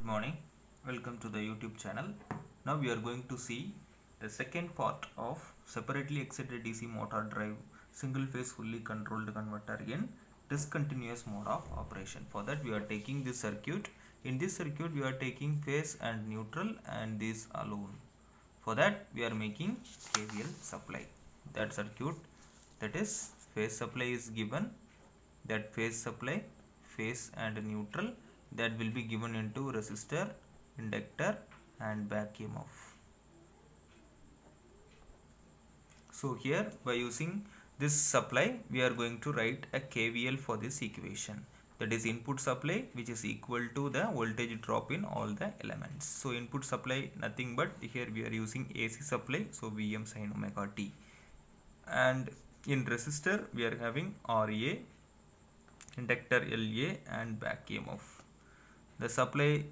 morning, welcome to the YouTube channel. Now we are going to see the second part of separately excited DC motor drive single phase fully controlled converter in discontinuous mode of operation. For that we are taking this circuit. In this circuit we are taking phase and neutral and this alone. For that we are making KVL supply. That circuit, that is phase supply is given, that phase supply, phase and neutral, that will be given into resistor, inductor and back EMF. So here by using this supply we are going to write a KVL for this equation, that is input supply which is equal to the voltage drop in all the elements. So input supply nothing but here we are using AC supply, so Vm sin omega t, and in resistor we are having RA, inductor LA and back EMF. The supply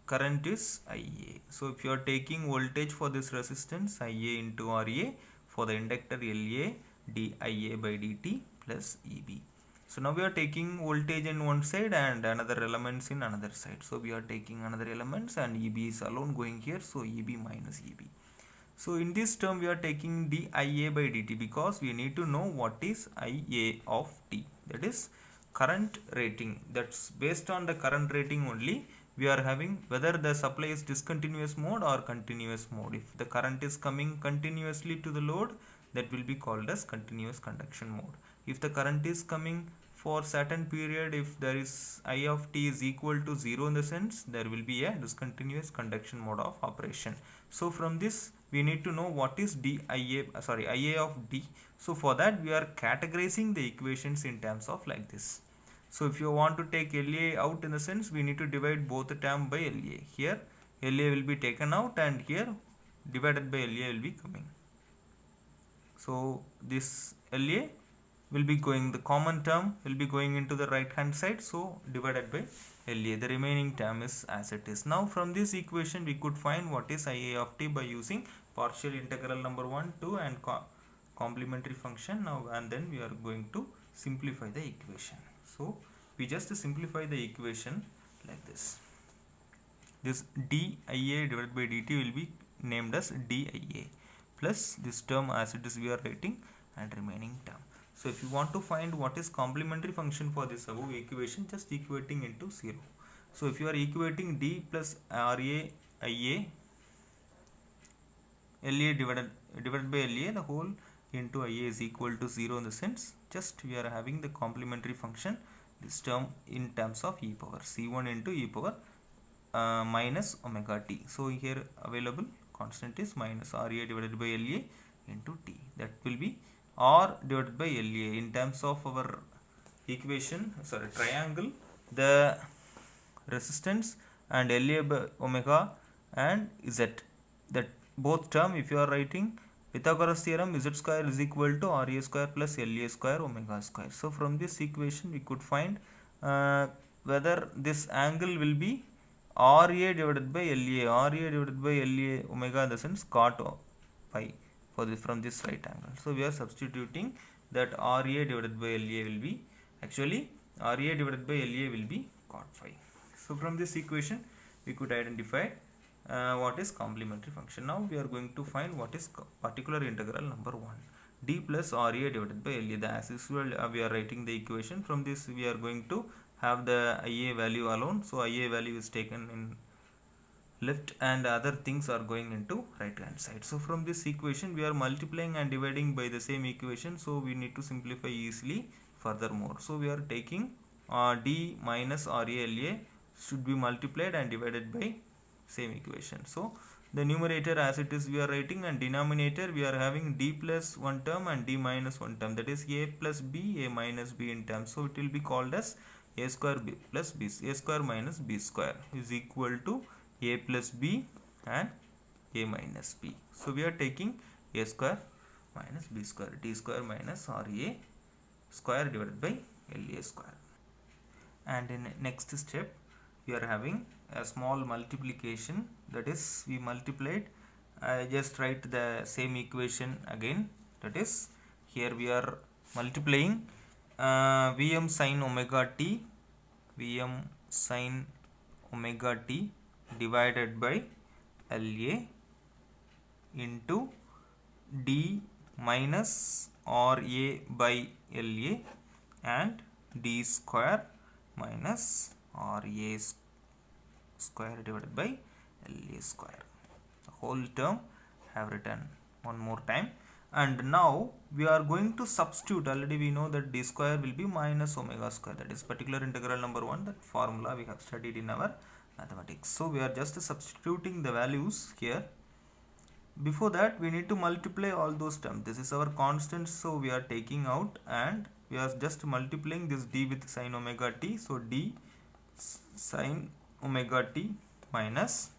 current is IA. So if you are taking voltage for this resistance IA into RA, for the inductor LA dIA by dt plus EB. So now we are taking voltage in one side and another elements in another side. So we are taking another elements and EB is alone going here, so EB minus EB. So in this term we are taking dIA by dt because we need to know what is IA of t, that is current rating. That's based on the current rating only we are having whether the supply is discontinuous mode or continuous mode. If the current is coming continuously to the load, that will be called as continuous conduction mode. If the current is coming for certain period, if there is I of t is equal to 0 in the sense, there will be a discontinuous conduction mode of operation. So from this we need to know what is IA of d. So for that we are categorizing the equations in terms of like this. So if you want to take LA out in the sense, we need to divide both the term by LA. Here LA will be taken out and here divided by LA will be coming. So this LA will be going, the common term will be going into the right hand side, so divided by LA, the remaining term is as it is. Now from this equation we could find what is IA of t by using partial integral number 1, 2 and complementary function. Now and then we are going to simplify the equation. So we just simplify the equation like this. This dIA divided by dt will be named as dIA plus this term as it is we are writing and remaining term. So if you want to find what is complementary function for this above equation, just equating into 0. So if you are equating d plus RA IA LA divided by LA, the whole into IA is equal to 0 in the sense, just we are having the complementary function, this term in terms of e power C1 into e power minus omega t. So here available constant is minus RA divided by LA into t, that will be R divided by LA. In terms of our equation, triangle, the resistance and LA by omega and Z, that both term if you are writing Pythagoras theorem, Z square is equal to RA square plus LA square omega square. So from this equation we could find whether this angle will be RA divided by LA, RA divided by LA omega in the sense cot pi for this from this right angle. So we are substituting that RA divided by LA will be, actually RA divided by LA will be cot phi. So from this equation we could identify what is complementary function. Now we are going to find what is particular integral number 1, d plus RA divided by LA. The as usual we are writing the equation. From this we are going to have the IA value alone, so IA value is taken in left and other things are going into right hand side. So from this equation we are multiplying and dividing by the same equation, so we need to simplify easily furthermore. So we are taking d minus RA LA should be multiplied and divided by same equation. So the numerator as it is we are writing, and denominator we are having d plus one term and d minus one term, that is a plus b, a minus b in terms. So it will be called as a square b plus b, a square minus b square is equal to a plus b and a minus b. So we are taking a square minus b square, d square minus RA square divided by LA square. And in next step we are having a small multiplication, that is we multiplied, I just write the same equation again, that is here we are multiplying Vm sin omega t, Vm sin omega t divided by LA into D minus RA by LA and D square minus RA square divided by LA square. The whole term have written one more time. And now we are going to substitute. Already we know that D square will be minus omega square. That is particular integral number 1. That formula we have studied in our mathematics. So we are just substituting the values here. Before that we need to multiply all those terms. This is our constant, so we are taking out and we are just multiplying this D with sin omega t. So D sin omega t minus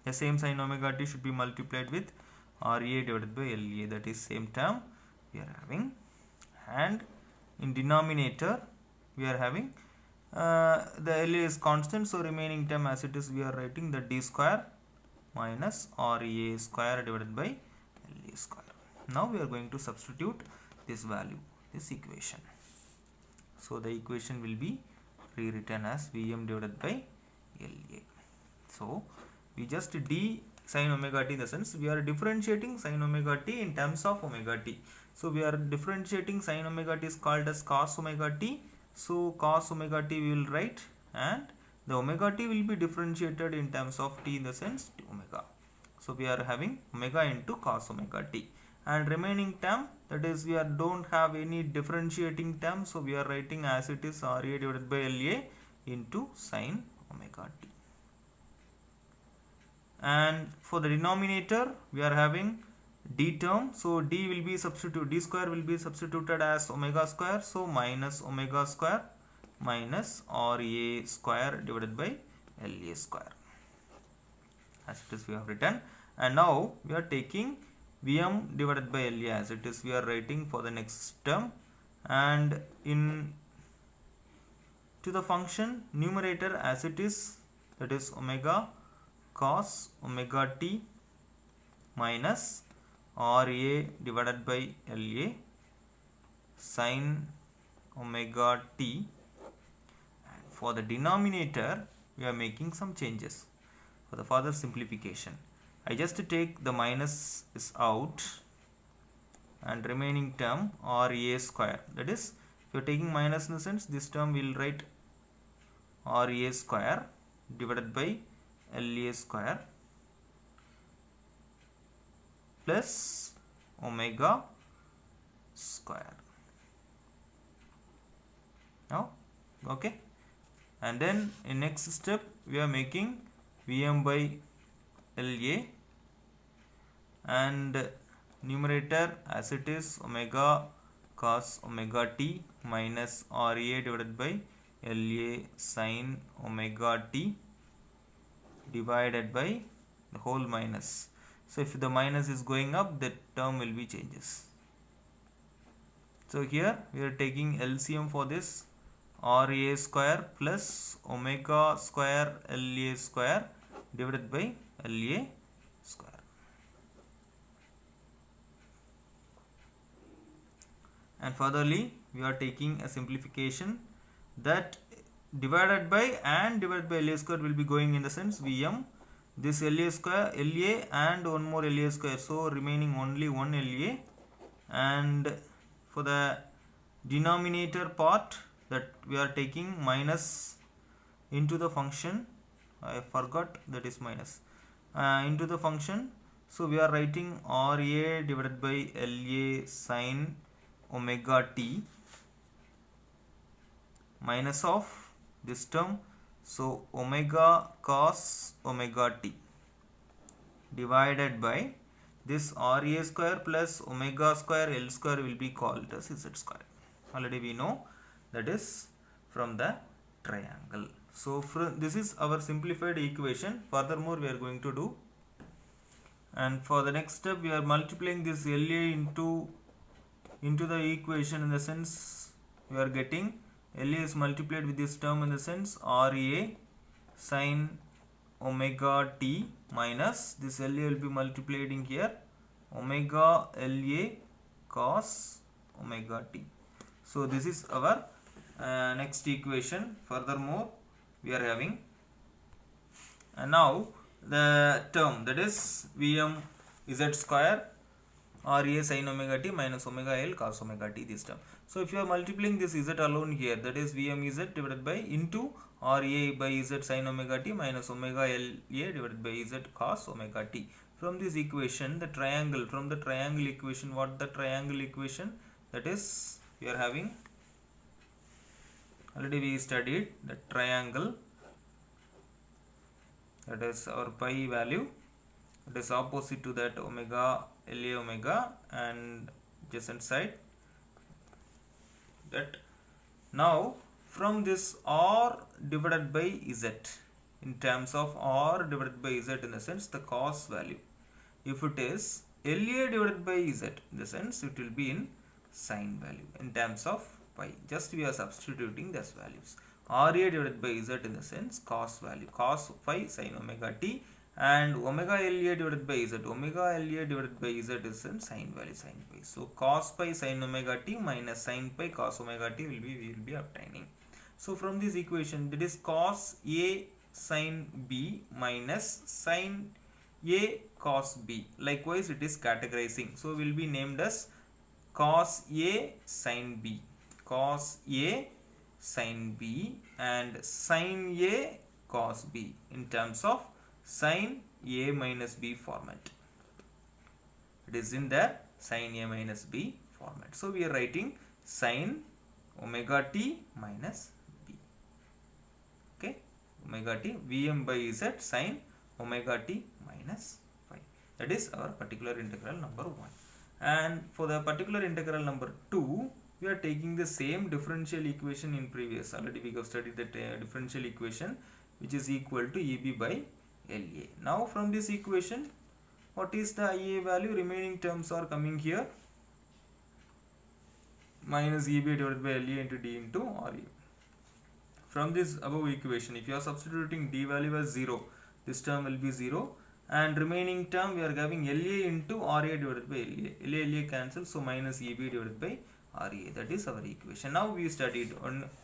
the same sin omega t should be multiplied with RA divided by LA, that is same term we are having, and in denominator we are having the LA is constant, so remaining term as it is we are writing the D square minus RA square divided by LA square. Now we are going to substitute this value, this equation. So the equation will be rewritten as Vm divided by LA. So we just D sin omega t, in the sense we are differentiating sin omega t in terms of omega t. So we are differentiating sin omega t is called as cos omega t. So cos omega t we will write, and the omega t will be differentiated in terms of t, in the sense omega. So we are having omega into cos omega t, and remaining term, that is we don't have any differentiating term, so we are writing as it is RA divided by LA into sin omega t. And for the denominator we are having D term, so D will be substituted, D square will be substituted as omega square, so minus omega square minus RA square divided by LA square, as it is we have written. And now we are taking Vm divided by LA as it is we are writing for the next term, and in to the function numerator as it is, that is omega cos omega t minus RA divided by LA sin omega t. And for the denominator we are making some changes for the further simplification. I just take the minus is out and remaining term RA square, that is if you are taking minus, in the sense this term we will write RA square divided by LA square plus omega square. Now okay, and then in next step we are making Vm by LA, and numerator as it is omega cos omega t minus RA divided by LA sin omega t divided by the whole minus. So if the minus is going up, the term will be changes. So here we are taking LCM for this, RA square plus omega square LA square divided by LA square. And furtherly we are taking a simplification, that divided by and divided by LA square will be going in the sense Vm this LA square, LA and one more LA square, so remaining only one LA. And for the denominator part, that we are taking minus into the function, I forgot that is minus into the function, so we are writing RA divided by LA sin omega t minus of this term, so omega cos omega t divided by this RA square plus omega square L square will be called as Z square. Already we know that is from the triangle. So this is our simplified equation. Furthermore we are going to do, and for the next step we are multiplying this LA into the equation, in the sense we are getting LA is multiplied with this term, in the sense RA sin omega t minus this LA will be multiplied in here omega LA cos omega t. So this is our next equation. Furthermore we are having, And now the term, that is Vm z square Ra sin omega t minus omega L cos omega t, this term. So if you are multiplying this z alone here, that is Vm z divided by into Ra by z sin omega t minus omega La divided by z cos omega t. From this equation, the triangle, from the triangle equation, what the triangle equation, that is we are having, already we studied the triangle, that is our pi value, it is opposite to that omega La omega and adjacent side. That now from this R divided by Z, in terms of R divided by Z, in the sense the cos value, if it is La divided by Z, in the sense it will be in sin value in terms of pi. Just we are substituting these values. Ra divided by Z in the sense cos value, cos phi sin omega t, and omega La divided by Z, omega La divided by Z is in sin value, sin pi. So cos pi sin omega t minus sin pi cos omega t we will be obtaining. So from this equation, that is cos A sin B minus sin A cos B. Likewise it is categorizing, so will be named as cos A sin B, cos A sin B and sin A cos B in terms of sin A minus B format. It is in the sin A minus B format. So we are writing sin omega t minus B. Okay, omega t Vm by Z sin omega t minus phi. That is our particular integral number 1. And for the particular integral number 2, we are taking the same differential equation in previous. Already we have studied that differential equation, which is equal to Eb by La. Now from this equation, what is the Ia value? Remaining terms are coming here, minus Eb divided by La into d into Ra. From this above equation, if you are substituting d value as 0, this term will be 0, and remaining term we are having La into Ra divided by La. La cancel, so minus Eb divided by Ra. That is our equation. Now we studied,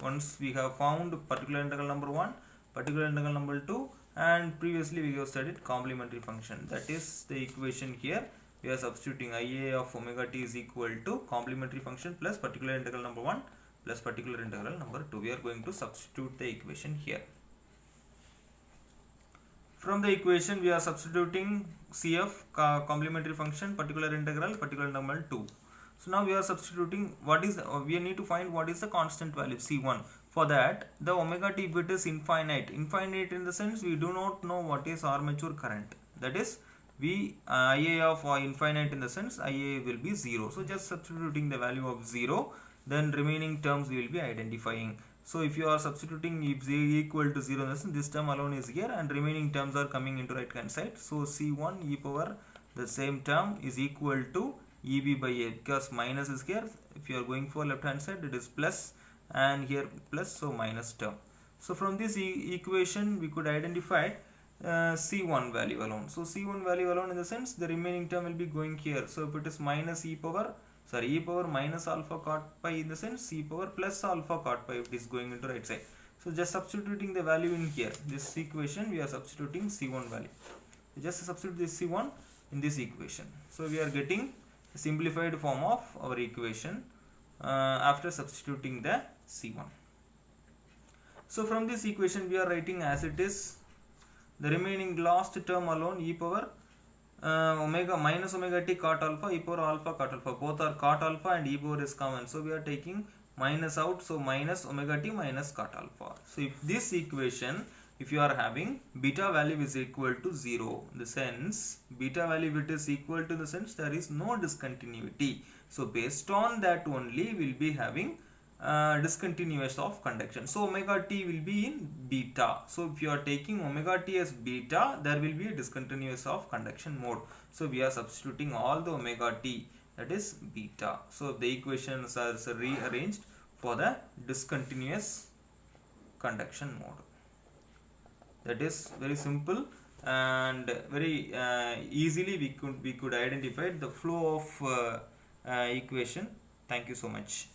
once we have found particular integral number 1, particular integral number 2, and previously we have studied complementary function. That is the equation here. We are substituting Ia of omega t is equal to complementary function plus particular integral number 1 plus particular integral number 2. We are going to substitute the equation here. From the equation we are substituting CF, complementary function, particular integral number 2. So now we are substituting what is, we need to find what is the constant value C1. For that, the omega t bit is infinite. Infinite in the sense we do not know what is armature current. That is, Ia of infinite in the sense Ia will be 0. So just substituting the value of 0, then remaining terms we will be identifying. So if you are substituting if equal to 0 in the sense, this term alone is here and remaining terms are coming into right hand side. So C1 e power the same term is equal to Eb by A, because minus is here. If you are going for left hand side, it is plus, and here plus, so minus term. So from this equation we could identify C1 value alone. So C1 value alone in the sense the remaining term will be going here. So if it is minus e power minus alpha cot pi in the sense e power plus alpha cot pi, it is going into right side. So just substituting the value in here, this equation we are substituting C1 value. Just substitute this C1 in this equation. So we are getting a simplified form of our equation after substituting the C1. So from this equation we are writing as it is, the remaining last term alone e power omega minus omega t cot alpha, e power alpha cot alpha, both are cot alpha and e power is common, so we are taking minus out, so minus omega t minus cot alpha. So if this equation, if you are having beta value is equal to 0, in the sense beta value it is equal to, the sense there is no discontinuity. So based on that only we will be having discontinuous of conduction. So omega t will be in beta. So if you are taking omega t as beta, there will be a discontinuous of conduction mode. So we are substituting all the omega t, that is beta. So the equations are rearranged for the discontinuous conduction mode. That is very simple and very easily we could identify the flow of equation. Thank you so much.